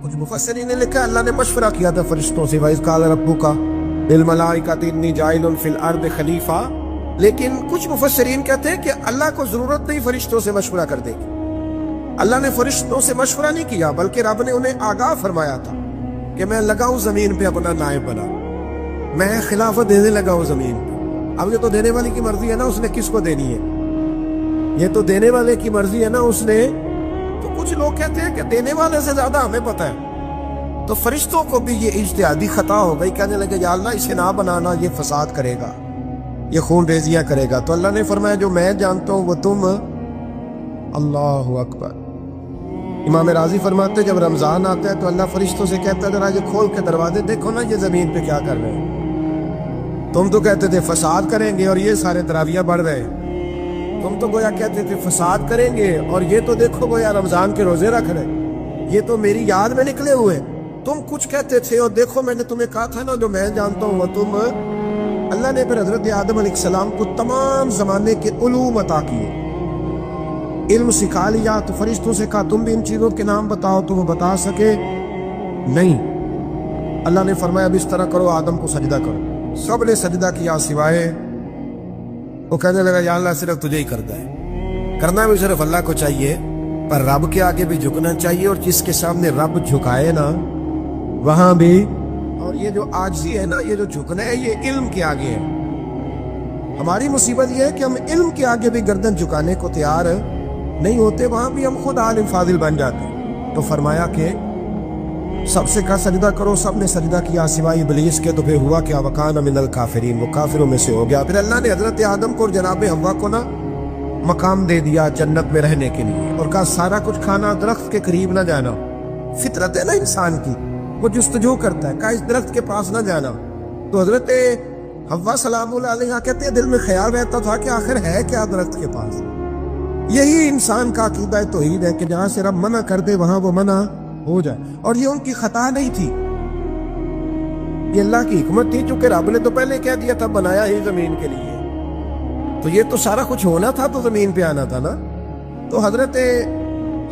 کچھ مفسرین نے لکھا اللہ نے مشورہ کیا تھا فرشتوں سے وَإِذْ قَالَ رَبُّكَ لِلْمَلَائِكَةِ إِنِّي جَاعِلٌ فِي الْأَرْضِ خَلِيفَةً، لیکن کچھ مفسرین کہتے ہیں کہ اللہ کو ضرورت نہیں فرشتوں سے مشورہ کرنے کی، اللہ نے فرشتوں سے مشورہ نہیں کیا بلکہ رب نے انہیں آگاہ فرمایا تھا کہ میں لگا ہوں زمین پہ اپنا نائب بنا، میں خلافت دینے لگا ہوں زمین پہ۔ اب یہ تو دینے والے کی مرضی ہے نا اس نے کس کو دینی ہے، یہ تو دینے والے کی مرضی ہے نا اس نے۔ تو کچھ لوگ کہتے ہیں کہ دینے والے سے زیادہ ہمیں پتہ ہے، تو فرشتوں کو بھی یہ اجتہادی خطا ہو گئی، کہنے لگے یا اللہ اسے نہ بنانا، یہ فساد کرے گا، یہ خون ریزیاں کرے گا۔ تو اللہ نے فرمایا جو میں جانتا ہوں وہ تم، اللہ اکبر۔ امام راضی فرماتے جب رمضان آتا ہے تو اللہ فرشتوں سے کہتا ہے ذرا یہ کھول کے دروازے دیکھو نا یہ زمین پہ کیا کر رہے ہیں، تم تو کہتے تھے فساد کریں گے اور یہ سارے تراویح بڑھ رہے ہیں، تم تو گویا کہتے تھے فساد کریں گے اور یہ تو دیکھو گویا رمضان کے روزے رکھ رہے، یہ تو میری یاد میں نکلے ہوئے، تم کچھ کہتے تھے اور دیکھو میں نے تمہیں کہا تھا نا جو میں جانتا ہوں وہ تم۔ اللہ نے پھر حضرت آدم علیہ السلام کو تمام زمانے کے علوم عطا کیے، علم سکھا لیا، تو فرشتوں سے کہا تم بھی ان چیزوں کے نام بتاؤ، تو وہ بتا سکے نہیں۔ اللہ نے فرمایا اب اس طرح کرو آدم کو سجدہ کرو، سب نے سجدہ کیا سوائے، وہ کہنے لگا یا اللہ صرف تجھے ہی کرنا ہے، کرنا بھی صرف اللہ کو چاہیے، پر رب کے آگے بھی جھکنا چاہیے، اور جس کے سامنے رب جھکائے نا وہاں بھی۔ اور یہ جو عاجزی ہے نا، یہ جو جھکنا ہے یہ علم کے آگے ہے۔ ہماری مصیبت یہ ہے کہ ہم علم کے آگے بھی گردن جھکانے کو تیار نہیں ہوتے، وہاں بھی ہم خود عالم فاضل بن جاتے ہیں۔ تو فرمایا کہ سب سے کہا سجدہ کرو، سب نے سجدہ کیا سوائے ابلیس کے، تو پھر ہوا کہ وَكَانَ مِنَ الْكَافِرِينَ، وہ کافروں میں سے ہو گیا۔ پھر اللہ نے حضرت آدم کو اور جناب حوا کو نا مقام دے دیا جنت میں رہنے کے لیے، اور کہا سارا کچھ کھانا، درخت کے قریب نہ جانا، فطرت ہے نا انسان کی، وہ جستجو کرتا ہے، کہا اس درخت کے پاس نہ جانا۔ تو حضرت حوا سلام اللہ علیہ کہتے ہیں دل میں خیال رہتا تھا کہ آخر ہے کیا درخت کے پاس۔ یہی انسان کا عقیدہ توحید ہے کہ جہاں سے رب منع کر دے وہاں وہ منع ہو جائے، اور یہ ان کی خطا نہیں تھی، یہ اللہ کی حکمت تھی، چونکہ رب نے تو پہلے کہہ دیا تھا بنایا ہی زمین کے لیے، تو یہ تو سارا کچھ ہونا تھا تو زمین پہ آنا تھا نا۔ تو حضرت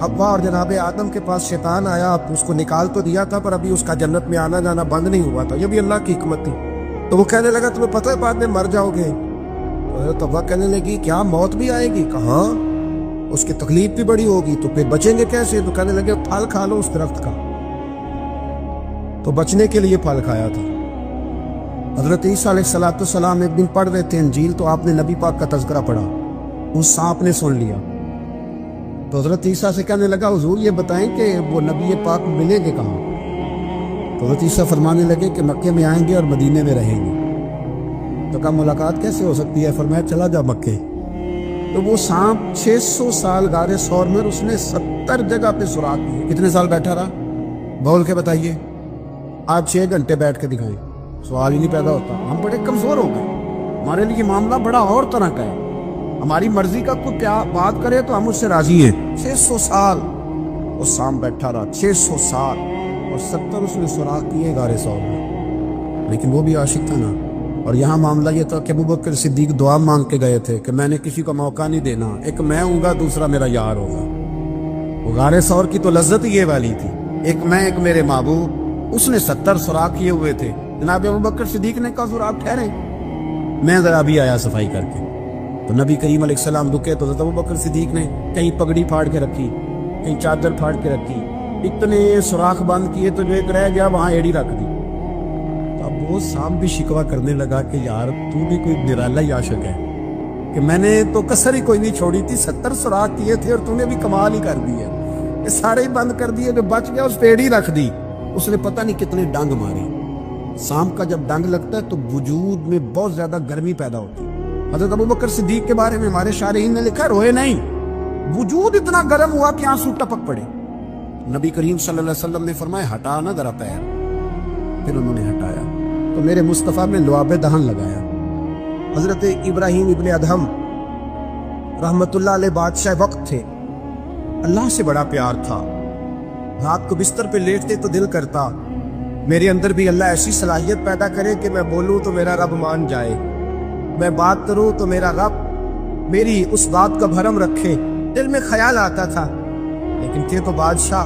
حوا اور جناب آدم کے پاس شیطان آیا، اس کو نکال تو دیا تھا پر ابھی اس کا جنت میں آنا جانا بند نہیں ہوا تھا، یہ بھی اللہ کی حکمت تھی۔ تو وہ کہنے لگا تمہیں پتہ ہے بعد میں مر جاؤ گے، تو حضرت حوا کہنے لگی کیا موت بھی آئے گی، کہاں، اس کی تکلیف بھی بڑی ہوگی، تو پھر بچیں گے کیسے؟ تو کہنے لگے پھل کھا لو اس درخت کا، تو بچنے کے لیے پھل کھایا تھا۔ حضرت عیسیٰ علیہ السلام ایک دن پڑھ رہے تھے انجیل، تو آپ نے نبی پاک کا تذکرہ پڑھا، اس سانپ نے سن لیا، تو حضرت عیسیٰ سے کہنے لگا حضور یہ بتائیں کہ وہ نبی پاک ملیں گے کہاں؟ تو حضرت عیسیٰ فرمانے لگے کہ مکے میں آئیں گے اور مدینے میں رہیں گے۔ تو کہا ملاقات کیسے ہو سکتی ہے؟ فرمایا چلا جا مکے۔ تو وہ سانپ 600 سال غار ثور میں، اس نے 70 جگہ پہ سوراخ کیے۔ کتنے سال بیٹھا رہا؟ بول کے بتائیے، آپ 6 گھنٹے بیٹھ کے دکھائیں، سوال ہی نہیں پیدا ہوتا۔ ہم بڑے کمزور ہو گئے، ہمارے لیے معاملہ بڑا اور طرح کا ہے، ہماری مرضی کا کوئی کیا بات کرے تو ہم اس سے راضی ہیں۔ 600 سال وہ سانپ بیٹھا رہا، 600 سال، اور 70 اس نے سوراخ کیے غار ثور میں، لیکن وہ بھی عاشق تھا نا۔ اور یہاں معاملہ یہ تھا کہ ابوبکر صدیق دعا مانگ کے گئے تھے کہ میں نے کسی کو موقع نہیں دینا، ایک میں ہوں گا دوسرا میرا یار ہوگا۔ وہ غار ثور کی تو لذت یہ والی تھی، ایک میں ایک میرے محبوب، اس نے 70 سوراخ کیے ہوئے تھے۔ جناب ابوبکر صدیق نے کہا سوراخ ٹھہرے، میں ذرا بھی آیا صفائی کر کے۔ تو نبی کریم علیہ السلام رکے تو حضرت ابوبکر صدیق نے کہیں پگڑی پھاڑ کے رکھی، کہیں چادر پھاڑ کے رکھی، اتنے سوراخ بند کیے تو جو ایک رہ گیا وہاں ایڑی رکھ دی۔ تو اب وہ سانپ بھی شکوہ کرنے لگا کہ یار تو بھی کوئی نرالا ہی عاشق ہے کہ میں نے تو کسر ہی کوئی نہیں چھوڑی تھی، 70 سوراخ کیے تھے اور تو نے بھی کمال ہی کر دی ہے، یہ سارے ہی بند کر دیے، جو بچ گیا اس پہ ایڑی رکھ دی۔ اس نے پتہ نہیں کتنے ڈنگ ماری۔ سانپ کا جب ڈنگ لگتا ہے تو وجود میں بہت زیادہ گرمی پیدا ہوتی ہے۔ حضرت ابوبکر صدیق کے بارے میں ہمارے شارحین نے لکھا روئے نہیں، وجود اتنا گرم ہوا کہ آنسو ٹپک پڑے۔ نبی کریم صلی اللہ علیہ وسلم نے فرمایا ہٹا نہ ذرا پیر، پھر انہوں نے ہٹایا تو میرے مصطفیٰ میں لعاب دہن لگایا۔ حضرت ابراہیم ابن ادہم رحمت اللہ علیہ بادشاہ وقت تھے، اللہ سے بڑا پیار تھا، رات کو بستر پہ لیٹتے تو دل کرتا میرے اندر بھی اللہ ایسی صلاحیت پیدا کرے کہ میں بولوں تو میرا رب مان جائے، میں بات کروں تو میرا رب میری اس بات کا بھرم رکھے۔ دل میں خیال آتا تھا، لیکن تھے تو بادشاہ،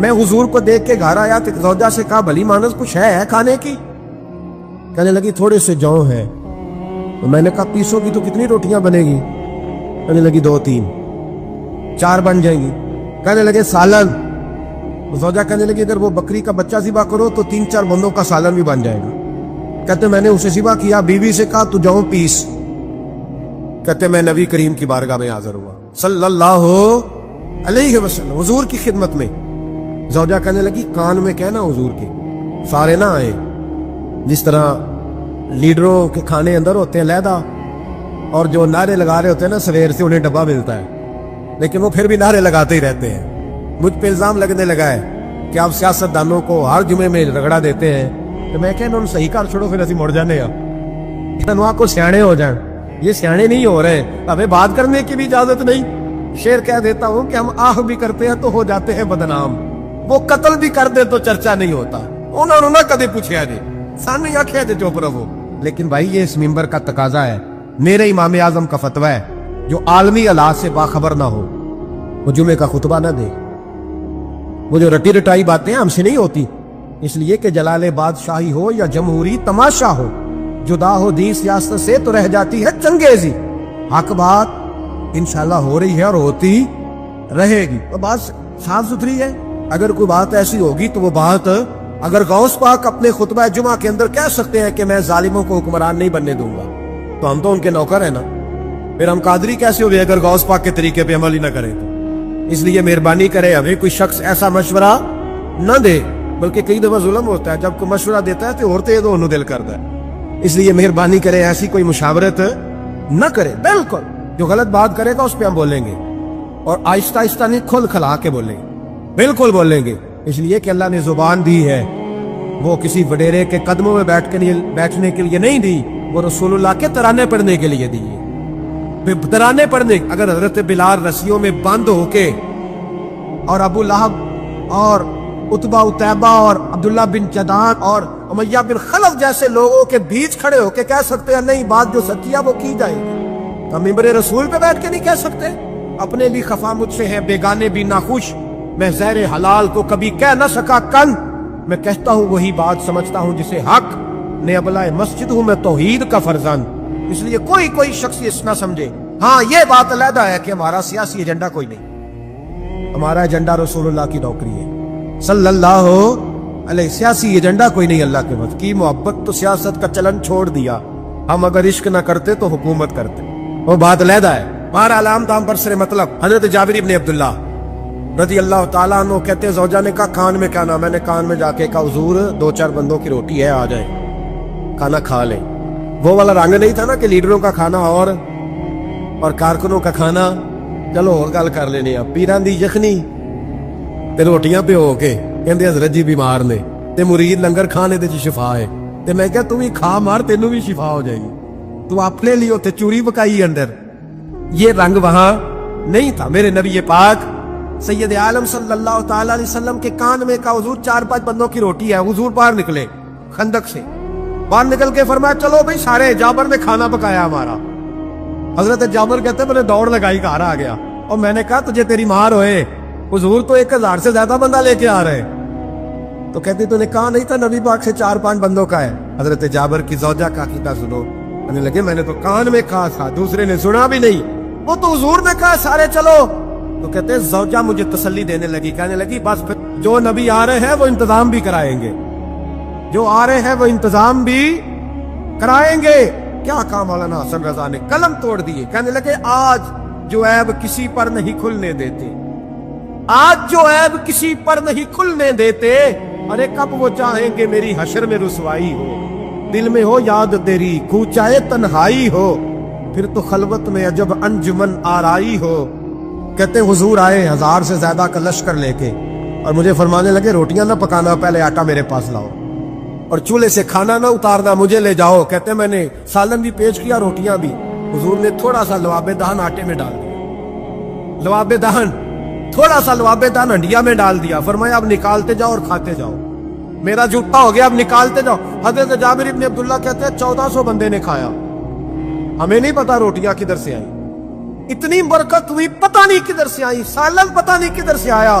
میں حضور کو دیکھ کے گھر آیا تو زوجہ سے کہا بھلی مانس کچھ ہے کھانے کی؟ کہنے لگی تھوڑے سے جو ہیں. تو میں نے کہا پیسو کی تو کتنی روٹیاں بنے گی؟ کہنے لگی 2-3. 4 بن جائیں گی. کہنے لگے سالن. زوجہ کہنے لگی اگر وہ بکری کا بچہ ذبح کرو تو 3-4 بندوں کا سالن بھی بن جائے گا. کہتے میں نے اسے ذبح کیا, بیوی سے کہا تو جاؤ پیس. کہتے میں نبی کریم کی بارگاہ میں حاضر ہوا صلی اللہ علیہ وسلم حضور کی خدمت میں. زوجہ کہنے لگی کان میں کہنا حضور کے سارے نہ آئے. جس طرح لیڈروں کے کھانے اندر ہوتے ہیں علیحدہ, اور جو نعرے لگا رہے ہوتے ہیں نا سویر سے انہیں ڈبہ ملتا ہے, لیکن وہ پھر بھی نعرے لگاتے ہی رہتے ہیں. مجھ پہ الزام لگنے لگا ہے کہ آپ سیاست دانوں کو ہر جمعے میں رگڑا دیتے ہیں. تو میں کہنا انہوں صحیح کر چھوڑو پھر اسی مڑ جانے گا کو سیانے ہو جائیں. یہ سیانے نہیں ہو رہے, ہمیں بات کرنے کی بھی اجازت نہیں. شعر کہہ دیتا ہوں کہ ہم آہ بھی کرتے ہیں تو ہو جاتے ہیں بدنام, وہ قتل بھی کر دے تو چرچا نہیں ہوتا. انہوں نے نہ کدے پوچھا جی سامنے آخیا جی چپ رہو. لیکن بھائی یہ اس ممبر کا تقاضا ہے, میرے امام اعظم کا فتویٰ ہے, جو عالمی حالات سے باخبر نہ ہو وہ جمعے کا خطبہ نہ دے. وہ جو رٹی رٹائی باتیں ہم سے نہیں ہوتی, اس لیے کہ جلال بادشاہی ہو یا جمہوری تماشا ہو, جدا ہو دی سیاست سے تو رہ جاتی ہے چنگیزی. حق بات انشاءاللہ ہو رہی ہے اور ہوتی رہے گی. تو بات صاف ستھری ہے. اگر کوئی بات ایسی ہوگی تو وہ بات, اگر غوث پاک اپنے خطبہ جمعہ کے اندر کہہ سکتے ہیں کہ میں ظالموں کو حکمران نہیں بننے دوں گا, تو ہم تو ان کے نوکر ہیں نا. پھر ہم قادری کیسے ہوئے اگر غوث پاک کے طریقے پہ عمل ہی نہ کریں تو. اس لیے مہربانی کرے ہمیں کوئی شخص ایسا مشورہ نہ دے, بلکہ کئی دفعہ ظلم ہوتا ہے جب کوئی مشورہ دیتا ہے تو عورتیں تو انہوں دل کرتا ہے. اس لیے مہربانی کرے ایسی کوئی مشاورت نہ کرے. بالکل جو غلط بات کرے گا اس پہ ہم بولیں گے, اور آہستہ آہستہ نہیں کھل کھلا کے بولیں گے, بالکل بولیں گے. اس لیے کہ اللہ نے زبان دی ہے, وہ کسی وڈیرے کے قدموں میں بیٹھنے کے لیے نہیں دی, وہ رسول اللہ کے ترانے پڑھنے کے لیے دی. ترانے پڑھنے, اگر حضرت بلال رسیوں میں بند ہو کے اور ابو لہب اور عتبہ اتیبہ اور عبداللہ بن جدان اور امیہ بن خلف جیسے لوگوں کے بیچ کھڑے ہو کے کہہ سکتے ہیں نہیں بات جو سچی ہے وہ کی جائے گی, ہم ممبر رسول پہ بیٹھ کے نہیں کہہ سکتے. اپنے بھی خفا مجھ سے ہیں, بیگانے بھی ناخوش, میں زہر حلال کو کبھی کہہ نہ سکا کن, میں کہتا ہوں وہی بات سمجھتا ہوں جسے حق نے ابلہ مسجد ہوں میں توحید کا فرزند. اس لیے کوئی شخص اس نہ سمجھے. ہاں یہ بات علیحدہ ہے کہ ہمارا سیاسی ایجنڈا کوئی نہیں, ہمارا ایجنڈا رسول اللہ کی نوکری ہے صلی اللہ علیہ. سیاسی ایجنڈا کوئی نہیں. اللہ کے وقت کی محبت تو سیاست کا چلن چھوڑ دیا, ہم اگر عشق نہ کرتے تو حکومت کرتے, وہ بات علیحدہ ہے. ہمارا علام دام پر سر مطلب. حضرت جابر بن عبداللہ رضی اللہ تعالیٰ عنہ کہتے ہیں زوجہ نے کہا کان میں کیا نام, میں نے کان میں جا کے کہا حضور 2-4 بندوں کی روٹی ہے آ جائیں کھانا کھا لیں. وہ والا رنگ نہیں تھا نا کہ لیڈروں کا کھانا اور کارکنوں کا کھانا چلو اور گل کر لینے. اب پیران دی یخنی تے روٹیاں پہ ہو کے کہندے حضرت جی بیمار نے تے مرید لنگر کھانے دے شفا ہے, تے میں کہا تو بھی کھا مار تینوں بھی شفا ہو جائے گی, تو اپنے لیے تے چوری پکائی اندر. یہ رنگ وہاں نہیں تھا. میرے نبی پاک سید عالم صلی اللہ تعالی علیہ وسلم کے کان میں کہا حضور 4-5 بندوں کی روٹی ہے. حضور باہر نکلے خندق سے, باہر نکل کے فرمایا چلو بھائی سارے, جابر نے کھانا پکایا ہمارا. حضرت جابر کہتے میں نے دوڑ لگائی گھر آ گیا, اور میں نے کہا تجھے تیری مار ہوئے, حضور تو 1000 سے زیادہ بندہ لے کے آ رہے. تو کہتے تو نے کہا نہیں تھا نبی پاک سے 4-5 بندوں کا ہے. حضرت جابر کی زوجہ کا عقیدہ سنو, کہنے لگے میں نے تو کان میں کہا تھا, دوسرے نے سنا بھی نہیں, وہ تو حضور نے کہا سارے چلو. تو کہتے زوجہ مجھے تسلی دینے لگی, کہنے لگی بس پھر جو نبی آ رہے ہیں وہ انتظام بھی کرائیں گے, جو آ رہے ہیں وہ انتظام بھی کرائیں گے. کیا کہا مولانا حسن رضا نے, قلم توڑ دیے. کہنے لگے آج جو عیب کسی پر نہیں کھلنے دیتے, آج جو عیب کسی پر نہیں کھلنے دیتے, ارے کب وہ چاہیں گے میری حشر میں رسوائی ہو, دل میں ہو یاد تیری کوچائے تنہائی ہو, پھر تو خلوت میں عجب انجمن آرائی ہو. کہتے حضور آئے 1000 سے زیادہ کا لشکر لے کے, اور مجھے فرمانے لگے روٹیاں نہ پکانا, پہلے آٹا میرے پاس لاؤ, اور چولہے سے کھانا نہ اتارنا, مجھے لے جاؤ. کہتے میں نے سالن بھی پیش کیا, روٹیاں بھی. حضور نے تھوڑا سا لواب دہن آٹے میں ڈال دیا, لواب دہن تھوڑا سا لواب دہن ہنڈیا میں ڈال دیا. فرمایا اب نکالتے جاؤ اور کھاتے جاؤ, میرا جھوٹا ہو گیا, اب نکالتے جاؤ. حضرت جابر بن عبداللہ کہتے ہیں 1400 بندے نے کھایا, ہمیں نہیں پتا روٹیاں کدھر سے آئی, اتنی برکت ہوئی پتہ نہیں کدھر سے آئی, سالن پتہ نہیں کدھر سے آیا.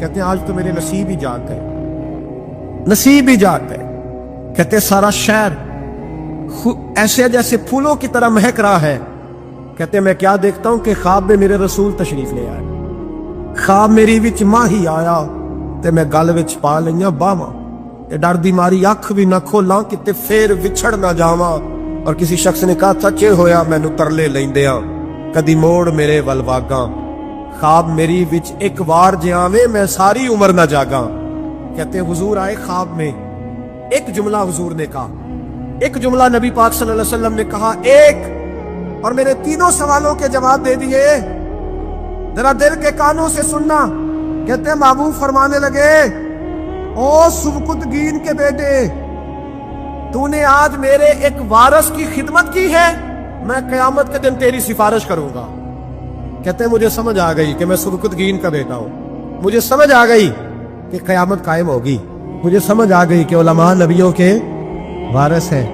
کہتے ہیں آج تو میرے نصیب ہی جاگ گئے، نصیب ہی جاگ گئے۔ کہتے ہیں سارا شہر ایسے جیسے پھولوں کی طرح مہک رہا ہے۔ کہتے ہیں میں کیا دیکھتا ہوں کہ خواب میں میرے رسول تشریف لے آئے، خواب میری وچ ماہی آیا تے میں گل وچ پا لئیاں باواں، تے ڈر دی ماری اکھ بھی نہ کھولاں کتے پھر وچھڑ نہ جاواں۔ اور کسی شخص نے کہا سچے ہویا مینوں ترلے لیندیاں، کدی موڑ میرے ول واگاں، خواب میری وچ ایک وار جے آویں میں ساری عمر نہ جاگاں۔ کہتے ہیں حضور آئے خواب میں، ایک جملہ حضور نے کہا، ایک جملہ نبی پاک صلی اللہ علیہ وسلم نے کہا ایک، اور میرے تینوں سوالوں کے جواب دے دیے۔ ذرا دل کے کانوں سے سننا۔ کہتے ہیں محبوب فرمانے لگے او سبکتگین کے بیٹے، تو نے آج میرے ایک وارث کی خدمت کی ہے، میں قیامت کے دن تیری سفارش کروں گا۔ کہتے ہیں مجھے سمجھ آ گئی کہ میں سبکتگین کا بیٹا ہوں، مجھے سمجھ آ گئی کہ قیامت قائم ہوگی، مجھے سمجھ آ گئی کہ علماء نبیوں کے وارث ہیں۔